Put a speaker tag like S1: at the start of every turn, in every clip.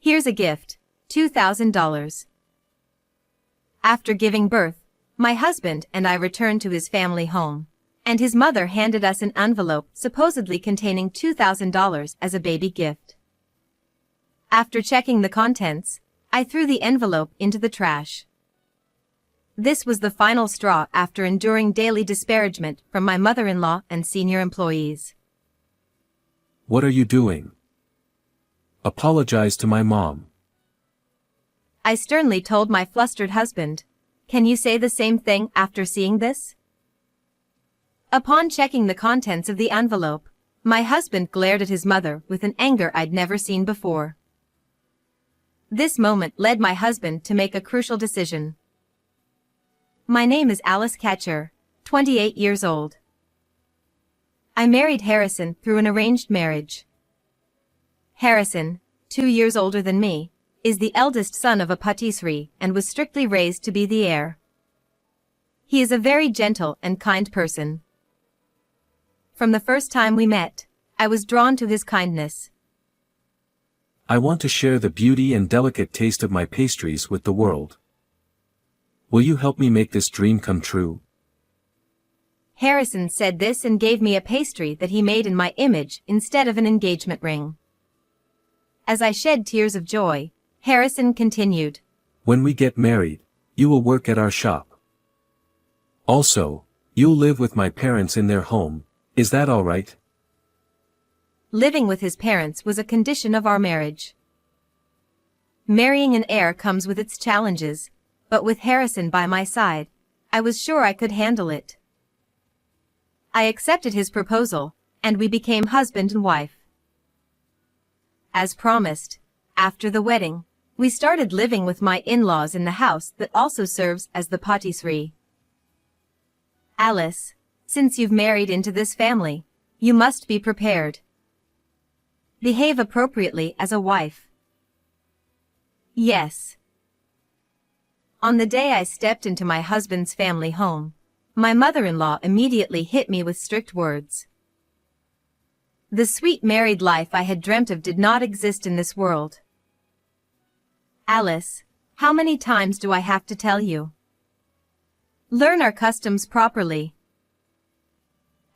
S1: Here's a gift, $2,000. After giving birth, my husband and I returned to his family home, and his mother handed us an envelope supposedly containing $2,000 as a baby gift. After checking the contents, I threw the envelope into the trash. This was the final straw after enduring daily disparagement from my mother-in-law and senior employees.
S2: What are you doing? Apologize to my mom.
S1: I sternly told my flustered husband. Can you say the same thing after seeing this? Upon checking the contents of the envelope, my husband glared at his mother with an anger I'd never seen before. This moment led my husband to make a crucial decision. My name is Alice Ketcher, 28 years old. I married Harrison through an arranged marriage. Harrison, 2 years older than me, is the eldest son of a patisserie and was strictly raised to be the heir. He is a very gentle and kind person. From the first time we met, I was drawn to his kindness.
S2: I want to share the beauty and delicate taste of my pastries with the world. Will you help me make this dream come true?
S1: Harrison said this and gave me a pastry that he made in my image instead of an engagement ring. As I shed tears of joy, Harrison continued.
S2: When we get married, you will work at our shop. Also, you'll live with my parents in their home. Is that all right?
S1: Living with his parents was a condition of our marriage. Marrying an heir comes with its challenges, but with Harrison by my side, I was sure I could handle it. I accepted his proposal, and we became husband and wife. As promised, after the wedding, we started living with my in-laws in the house that also serves as the patisserie. Alice, since you've married into this family, you must be prepared. Behave appropriately as a wife. Yes. On the day I stepped into my husband's family home, my mother-in-law immediately hit me with strict words. The sweet married life I had dreamt of did not exist in this world. Alice, how many times do I have to tell you? Learn our customs properly.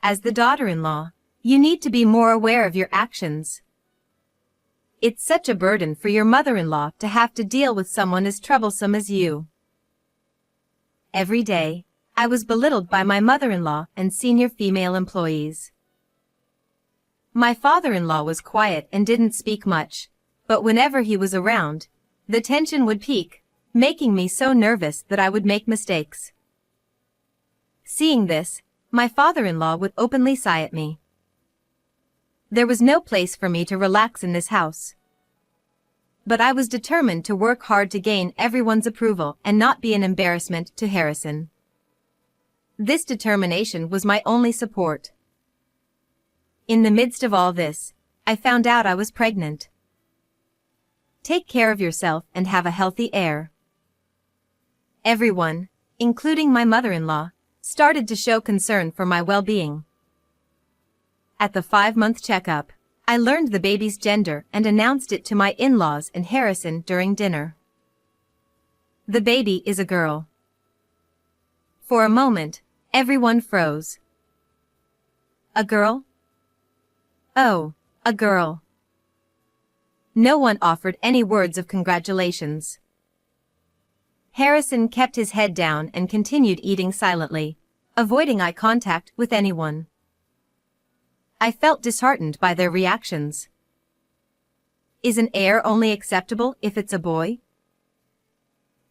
S1: As the daughter-in-law, you need to be more aware of your actions. It's such a burden for your mother-in-law to have to deal with someone as troublesome as you. Every day, I was belittled by my mother-in-law and senior female employees. My father-in-law was quiet and didn't speak much, but whenever he was around, the tension would peak, making me so nervous that I would make mistakes. Seeing this, my father-in-law would openly sigh at me. There was no place for me to relax in this house. But I was determined to work hard to gain everyone's approval and not be an embarrassment to Harrison. This determination was my only support. In the midst of all this, I found out I was pregnant. Take care of yourself and have a healthy heir. Everyone, including my mother-in-law, started to show concern for my well-being. At the 5-month checkup, I learned the baby's gender and announced it to my in-laws and Harrison during dinner. The baby is a girl. For a moment, everyone froze. A girl? Oh, a girl. No one offered any words of congratulations. Harrison kept his head down and continued eating silently, avoiding eye contact with anyone. I felt disheartened by their reactions. Is an heir only acceptable if it's a boy?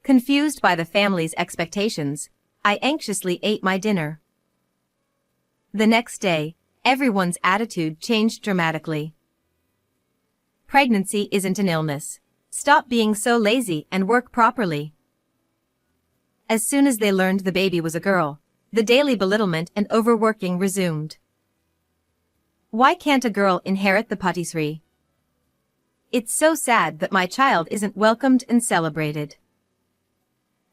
S1: Confused by the family's expectations, I anxiously ate my dinner. The next day, everyone's attitude changed dramatically. Pregnancy isn't an illness. Stop being so lazy and work properly. As soon as they learned the baby was a girl, the daily belittlement and overworking resumed. Why can't a girl inherit the patisserie? It's so sad that my child isn't welcomed and celebrated.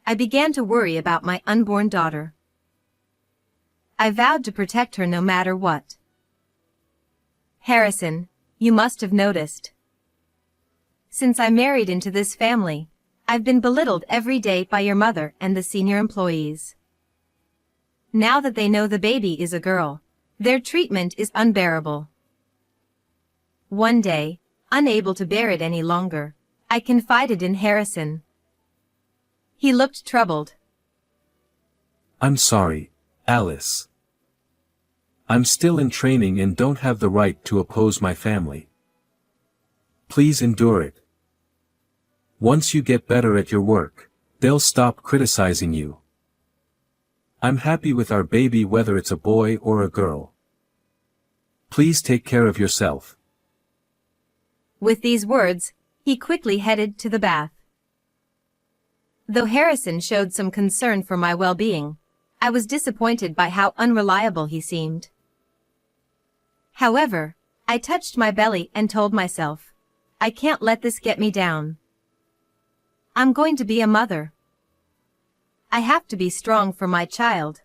S1: I began to worry about my unborn daughter. I vowed to protect her no matter what. Harrison, you must have noticed. Since I married into this family, I've been belittled every day by your mother and the senior employees. Now that they know the baby is a girl, their treatment is unbearable. One day, unable to bear it any longer, I confided in Harrison. He looked troubled.
S2: I'm sorry, Alice. I'm still in training and don't have the right to oppose my family. Please endure it. Once you get better at your work, they'll stop criticizing you. I'm happy with our baby whether it's a boy or a girl. Please take care of yourself.
S1: With these words, he quickly headed to the bath. Though Harrison showed some concern for my well-being, I was disappointed by how unreliable he seemed. However, I touched my belly and told myself, I can't let this get me down. I'm going to be a mother. I have to be strong for my child.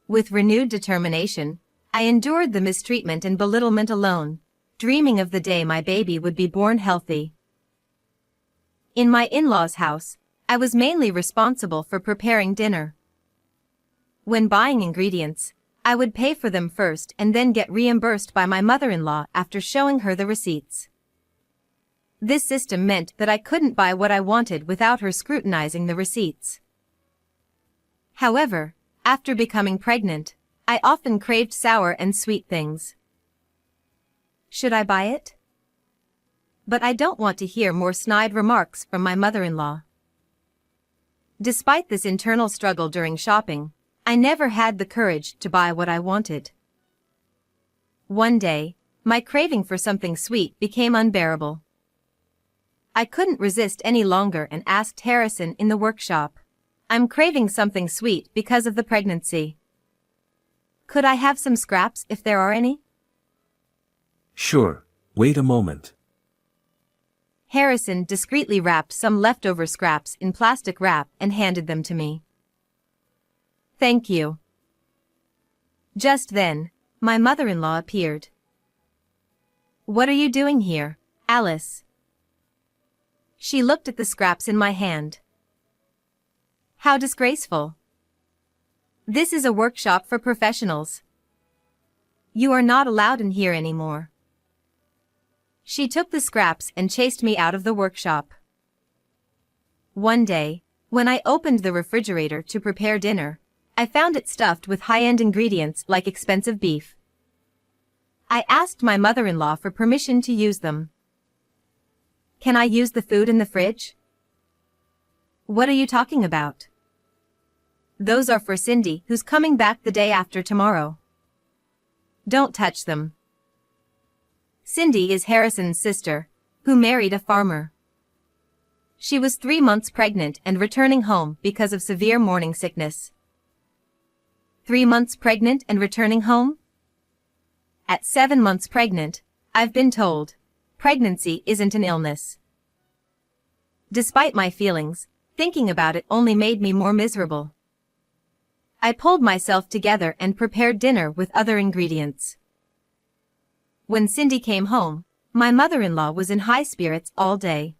S1: With renewed determination, I endured the mistreatment and belittlement alone, dreaming of the day my baby would be born healthy. In my in-laws' house, I was mainly responsible for preparing dinner. When buying ingredients, I would pay for them first and then get reimbursed by my mother-in-law after showing her the receipts. This system meant that I couldn't buy what I wanted without her scrutinizing the receipts. However, after becoming pregnant, I often craved sour and sweet things. Should I buy it? But I don't want to hear more snide remarks from my mother-in-law. Despite this internal struggle during shopping, I never had the courage to buy what I wanted. One day, my craving for something sweet became unbearable. I couldn't resist any longer and asked Harrison in the workshop, I'm craving something sweet because of the pregnancy. Could I have some scraps if there are any?
S2: Sure, wait a moment.
S1: Harrison discreetly wrapped some leftover scraps in plastic wrap and handed them to me. Thank you. Just then, my mother-in-law appeared. What are you doing here, Alice? She looked at the scraps in my hand. How disgraceful. This is a workshop for professionals. You are not allowed in here anymore. She took the scraps and chased me out of the workshop. One day, when I opened the refrigerator to prepare dinner, I found it stuffed with high-end ingredients like expensive beef. I asked my mother-in-law for permission to use them. Can I use the food in the fridge? What are you talking about? Those are for Cindy, who's coming back the day after tomorrow. Don't touch them. Cindy is Harrison's sister, who married a farmer. She was 3 months pregnant and returning home because of severe morning sickness. 3 months pregnant and returning home? At 7 months pregnant, I've been told, pregnancy isn't an illness. Despite my feelings, thinking about it only made me more miserable. I pulled myself together and prepared dinner with other ingredients. When Cindy came home, my mother-in-law was in high spirits all day.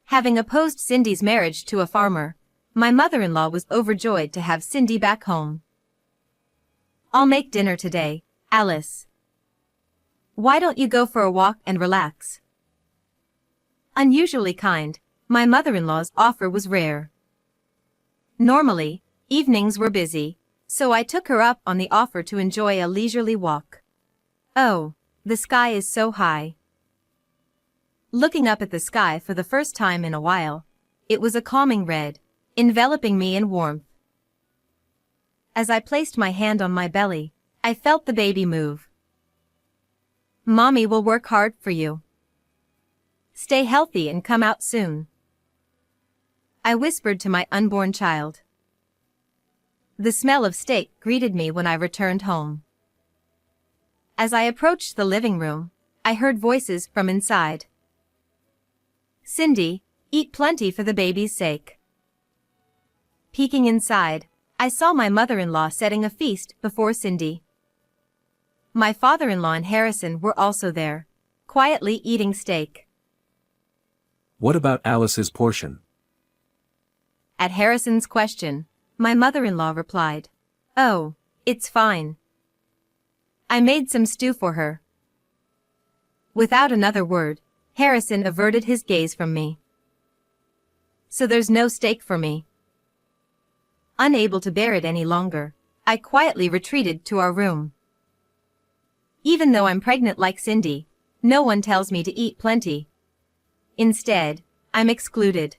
S1: Having opposed Cindy's marriage to a farmer, my mother-in-law was overjoyed to have Cindy back home. I'll make dinner today, Alice. Why don't you go for a walk and relax? Unusually kind, my mother-in-law's offer was rare. Normally, evenings were busy, so I took her up on the offer to enjoy a leisurely walk. Oh, the sky is so high. Looking up at the sky for the first time in a while, it was a calming red, enveloping me in warmth. As I placed my hand on my belly, I felt the baby move. Mommy will work hard for you. Stay healthy and come out soon. I whispered to my unborn child. The smell of steak greeted me when I returned home. As I approached the living room, I heard voices from inside. Cindy, eat plenty for the baby's sake. Peeking inside, I saw my mother-in-law setting a feast before Cindy. My father-in-law and Harrison were also there, quietly eating steak.
S2: What about Alice's portion?
S1: At Harrison's question, my mother-in-law replied, "Oh, it's fine. I made some stew for her." Without another word, Harrison averted his gaze from me. So there's no steak for me. Unable to bear it any longer, I quietly retreated to our room. Even though I'm pregnant like Cindy, no one tells me to eat plenty. Instead, I'm excluded.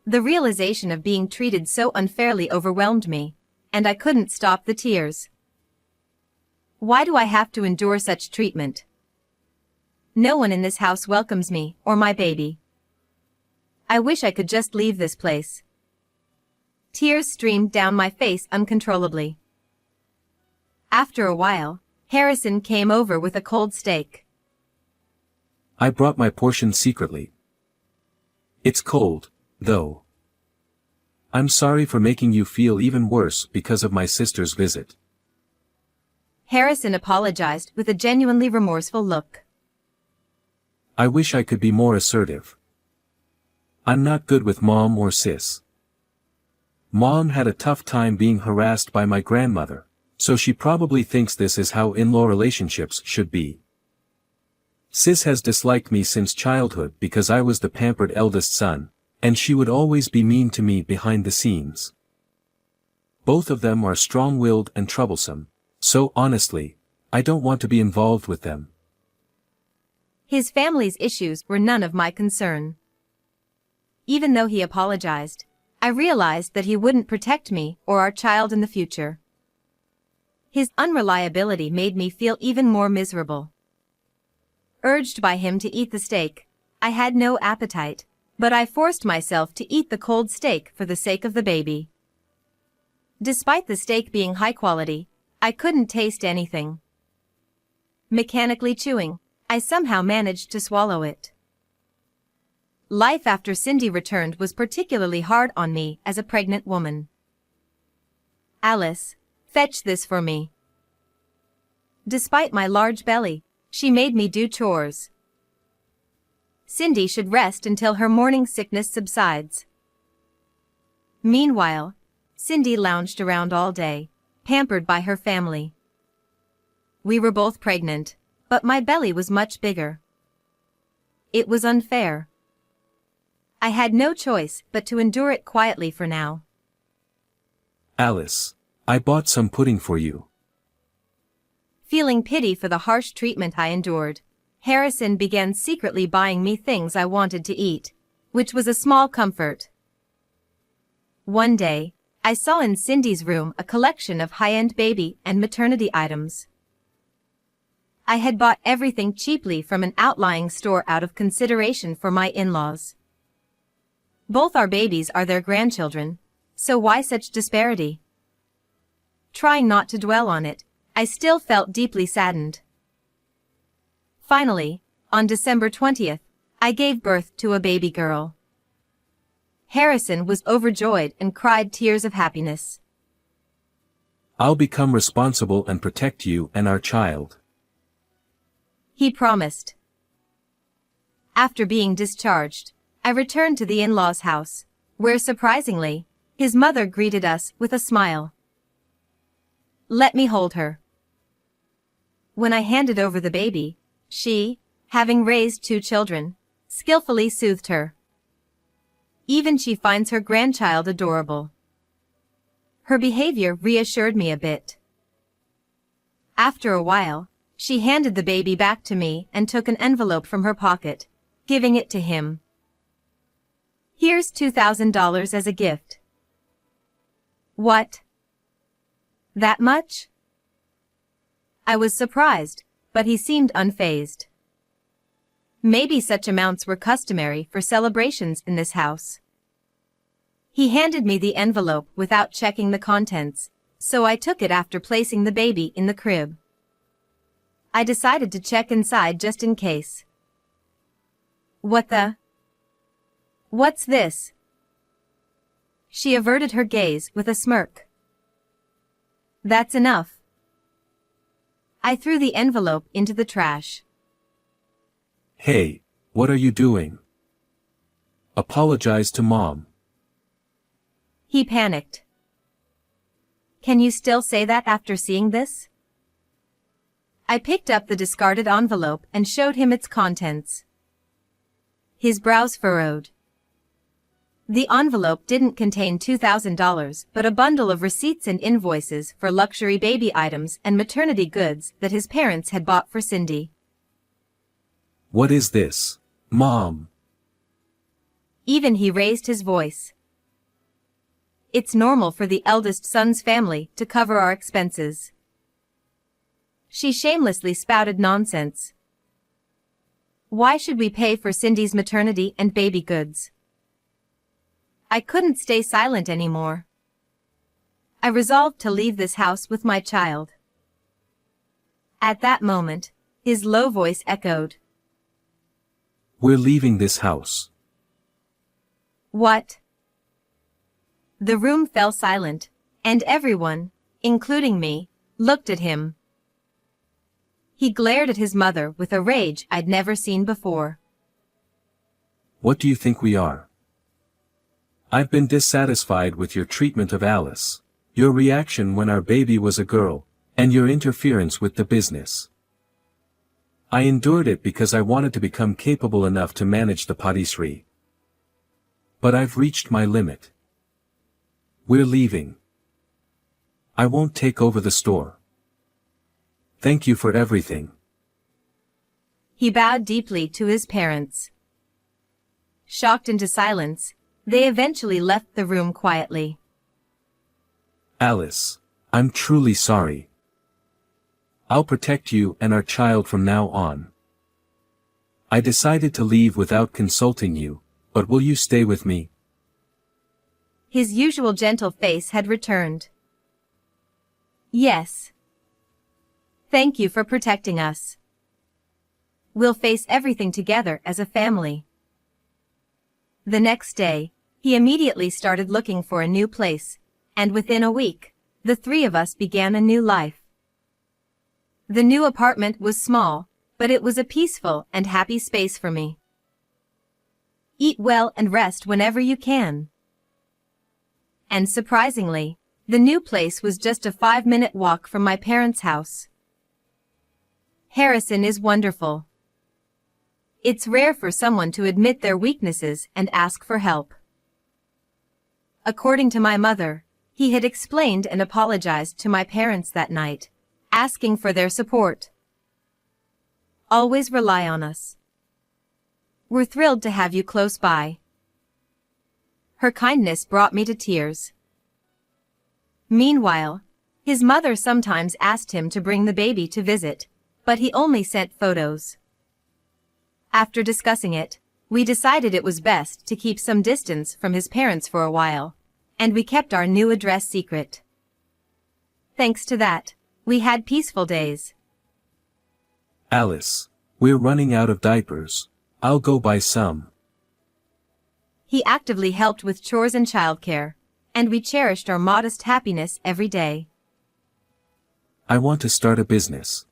S1: The realization of being treated so unfairly overwhelmed me, and I couldn't stop the tears. Why do I have to endure such treatment? No one in this house welcomes me or my baby. I wish I could just leave this place. Tears streamed down my face uncontrollably. After a while, Harrison came over with a cold steak.
S2: I brought my portion secretly. It's cold, though. I'm sorry for making you feel even worse because of my sister's visit.
S1: Harrison apologized with a genuinely remorseful look.
S2: I wish I could be more assertive. I'm not good with Mom or Sis. Mom had a tough time being harassed by my grandmother, so she probably thinks this is how in-law relationships should be. Sis has disliked me since childhood because I was the pampered eldest son, and she would always be mean to me behind the scenes. Both of them are strong-willed and troublesome, so honestly, I don't want to be involved with them.
S1: His family's issues were none of my concern. Even though he apologized, I realized that he wouldn't protect me or our child in the future. His unreliability made me feel even more miserable. Urged by him to eat the steak, I had no appetite, but I forced myself to eat the cold steak for the sake of the baby. Despite the steak being high quality, I couldn't taste anything. Mechanically chewing, I somehow managed to swallow it. Life after Cindy returned was particularly hard on me as a pregnant woman. "Alice, fetch this for me." Despite my large belly, she made me do chores. Cindy should rest until her morning sickness subsides. Meanwhile, Cindy lounged around all day, pampered by her family. We were both pregnant, but my belly was much bigger. It was unfair. I had no choice but to endure it quietly for now.
S2: Alice, I bought some pudding for you.
S1: Feeling pity for the harsh treatment I endured, Harrison began secretly buying me things I wanted to eat, which was a small comfort. One day, I saw in Cindy's room a collection of high-end baby and maternity items. I had bought everything cheaply from an outlying store out of consideration for my in-laws. Both our babies are their grandchildren, so why such disparity? Trying not to dwell on it, I still felt deeply saddened. Finally, on December 20th, I gave birth to a baby girl. Harrison was overjoyed and cried tears of happiness.
S2: I'll become responsible and protect you and our child.
S1: He promised. After being discharged, I returned to the in-laws' house, where surprisingly, his mother greeted us with a smile. "Let me hold her." When I handed over the baby, she, having raised 2 children, skillfully soothed her. Even she finds her grandchild adorable. Her behavior reassured me a bit. After a while, she handed the baby back to me and took an envelope from her pocket, giving it to him. "Here's $2,000 as a gift." "What? That much?" I was surprised, but he seemed unfazed. Maybe such amounts were customary for celebrations in this house. He handed me the envelope without checking the contents, so I took it after placing the baby in the crib. I decided to check inside just in case. What's this?" She averted her gaze with a smirk. "That's enough." I threw the envelope into the trash.
S2: Hey, what are you doing? Apologize to Mom.
S1: He panicked. Can you still say that after seeing this? I picked up the discarded envelope and showed him its contents. His brows furrowed. The envelope didn't contain $2,000 but a bundle of receipts and invoices for luxury baby items and maternity goods that his parents had bought for Cindy.
S2: What is this, Mom?
S1: Even he raised his voice. It's normal for the eldest son's family to cover our expenses. She shamelessly spouted nonsense. Why should we pay for Cindy's maternity and baby goods? I couldn't stay silent anymore. I resolved to leave this house with my child. At that moment, his low voice echoed.
S2: We're leaving this house.
S1: What? The room fell silent, and everyone, including me, looked at him. He glared at his mother with a rage I'd never seen before.
S2: What do you think we are? I've been dissatisfied with your treatment of Alice, your reaction when our baby was a girl, and your interference with the business. I endured it because I wanted to become capable enough to manage the patisserie. But I've reached my limit. We're leaving. I won't take over the store. Thank you for everything.
S1: He bowed deeply to his parents. Shocked into silence, they eventually left the room quietly.
S2: Alice, I'm truly sorry. I'll protect you and our child from now on. I decided to leave without consulting you, but will you stay with me?
S1: His usual gentle face had returned. Yes. Thank you for protecting us. We'll face everything together as a family. The next day, he immediately started looking for a new place, and within a week, the three of us began a new life. The new apartment was small, but it was a peaceful and happy space for me. Eat well and rest whenever you can. And surprisingly, the new place was just a 5-minute walk from my parents' house. Harrison is wonderful. It's rare for someone to admit their weaknesses and ask for help. According to my mother, he had explained and apologized to my parents that night, asking for their support. Always rely on us. We're thrilled to have you close by. Her kindness brought me to tears. Meanwhile, his mother sometimes asked him to bring the baby to visit, but he only sent photos. After discussing it, we decided it was best to keep some distance from his parents for a while, and we kept our new address secret. Thanks to that, we had peaceful days.
S2: Alice, we're running out of diapers. I'll go buy some.
S1: He actively helped with chores and childcare, and we cherished our modest happiness every day.
S2: I want to start a business.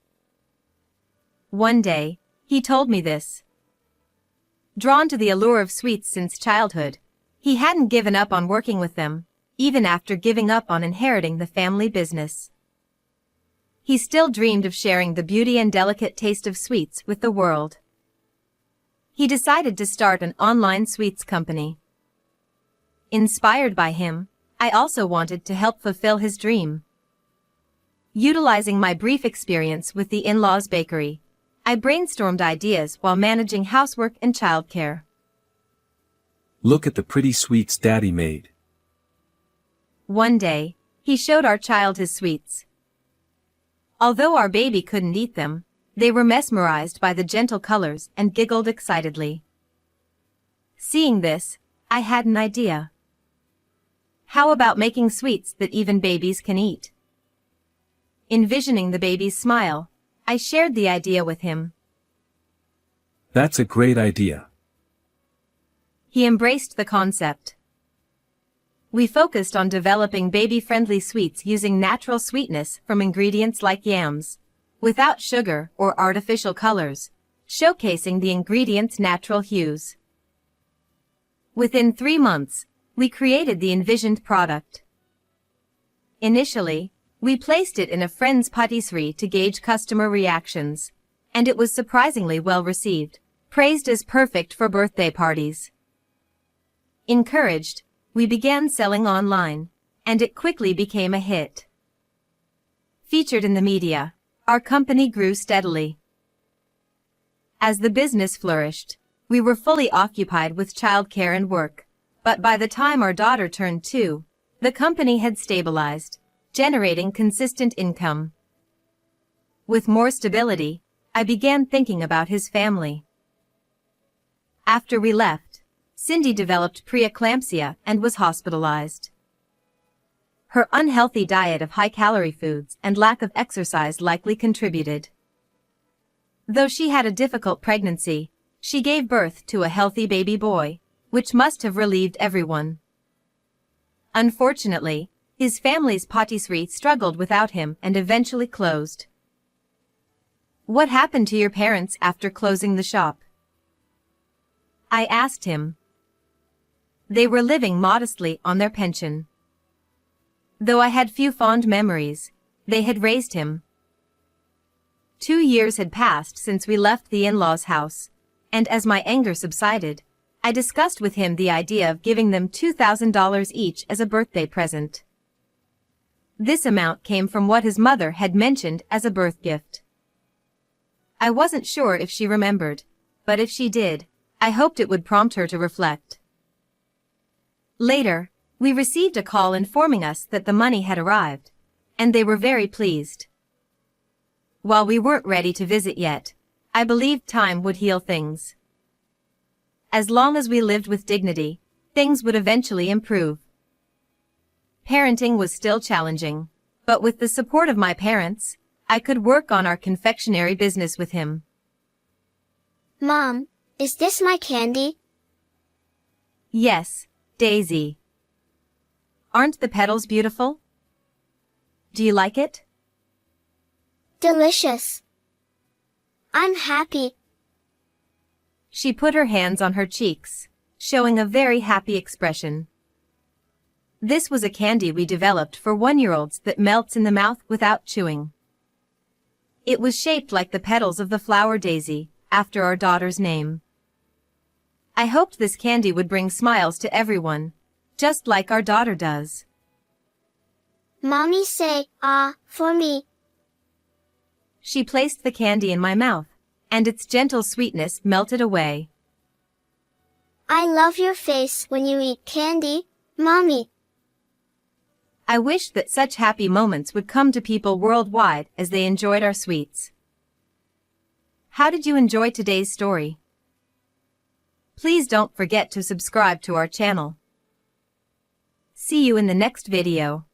S1: One day, he told me this. Drawn to the allure of sweets since childhood, he hadn't given up on working with them, even after giving up on inheriting the family business. He still dreamed of sharing the beauty and delicate taste of sweets with the world. He decided to start an online sweets company. Inspired by him, I also wanted to help fulfill his dream. Utilizing my brief experience with the in-laws bakery, I brainstormed ideas while managing housework and childcare.
S2: Look at the pretty sweets Daddy made.
S1: One day, he showed our child his sweets. Although our baby couldn't eat them, they were mesmerized by the gentle colors and giggled excitedly. Seeing this, I had an idea. How about making sweets that even babies can eat? Envisioning the baby's smile, I shared the idea with him.
S2: That's a great idea.
S1: He embraced the concept. We focused on developing baby-friendly sweets using natural sweetness from ingredients like yams, without sugar or artificial colors, showcasing the ingredients' natural hues. Within 3 months, we created the envisioned product. Initially, we placed it in a friend's patisserie to gauge customer reactions, and it was surprisingly well received, praised as perfect for birthday parties. Encouraged, we began selling online, and it quickly became a hit. Featured in the media, our company grew steadily. As the business flourished, we were fully occupied with childcare and work, but by the time our daughter turned 2, the company had stabilized, generating consistent income. With more stability, I began thinking about his family. After we left, Cindy developed preeclampsia and was hospitalized. Her unhealthy diet of high-calorie foods and lack of exercise likely contributed. Though she had a difficult pregnancy, she gave birth to a healthy baby boy, which must have relieved everyone. Unfortunately, his family's patisserie struggled without him and eventually closed. What happened to your parents after closing the shop? I asked him. They were living modestly on their pension. Though I had few fond memories, they had raised him. 2 years had passed since we left the in-laws' house, and as my anger subsided, I discussed with him the idea of giving them $2,000 each as a birthday present. This amount came from what his mother had mentioned as a birth gift. I wasn't sure if she remembered, but if she did, I hoped it would prompt her to reflect. Later, we received a call informing us that the money had arrived, and they were very pleased. While we weren't ready to visit yet, I believed time would heal things. As long as we lived with dignity, things would eventually improve. Parenting was still challenging, but with the support of my parents, I could work on our confectionery business with him.
S3: Mom, is this my candy?
S1: Yes, Daisy. Aren't the petals beautiful? Do you like it?
S3: Delicious. I'm happy.
S1: She put her hands on her cheeks, showing a very happy expression. This was a candy we developed for 1-year-olds that melts in the mouth without chewing. It was shaped like the petals of the flower daisy, after our daughter's name. I hoped this candy would bring smiles to everyone, just like our daughter does.
S3: Mommy say, ah, for me.
S1: She placed the candy in my mouth, and its gentle sweetness melted away.
S3: I love your face when you eat candy, Mommy.
S1: I wish that such happy moments would come to people worldwide as they enjoyed our sweets. How did you enjoy today's story? Please don't forget to subscribe to our channel. See you in the next video.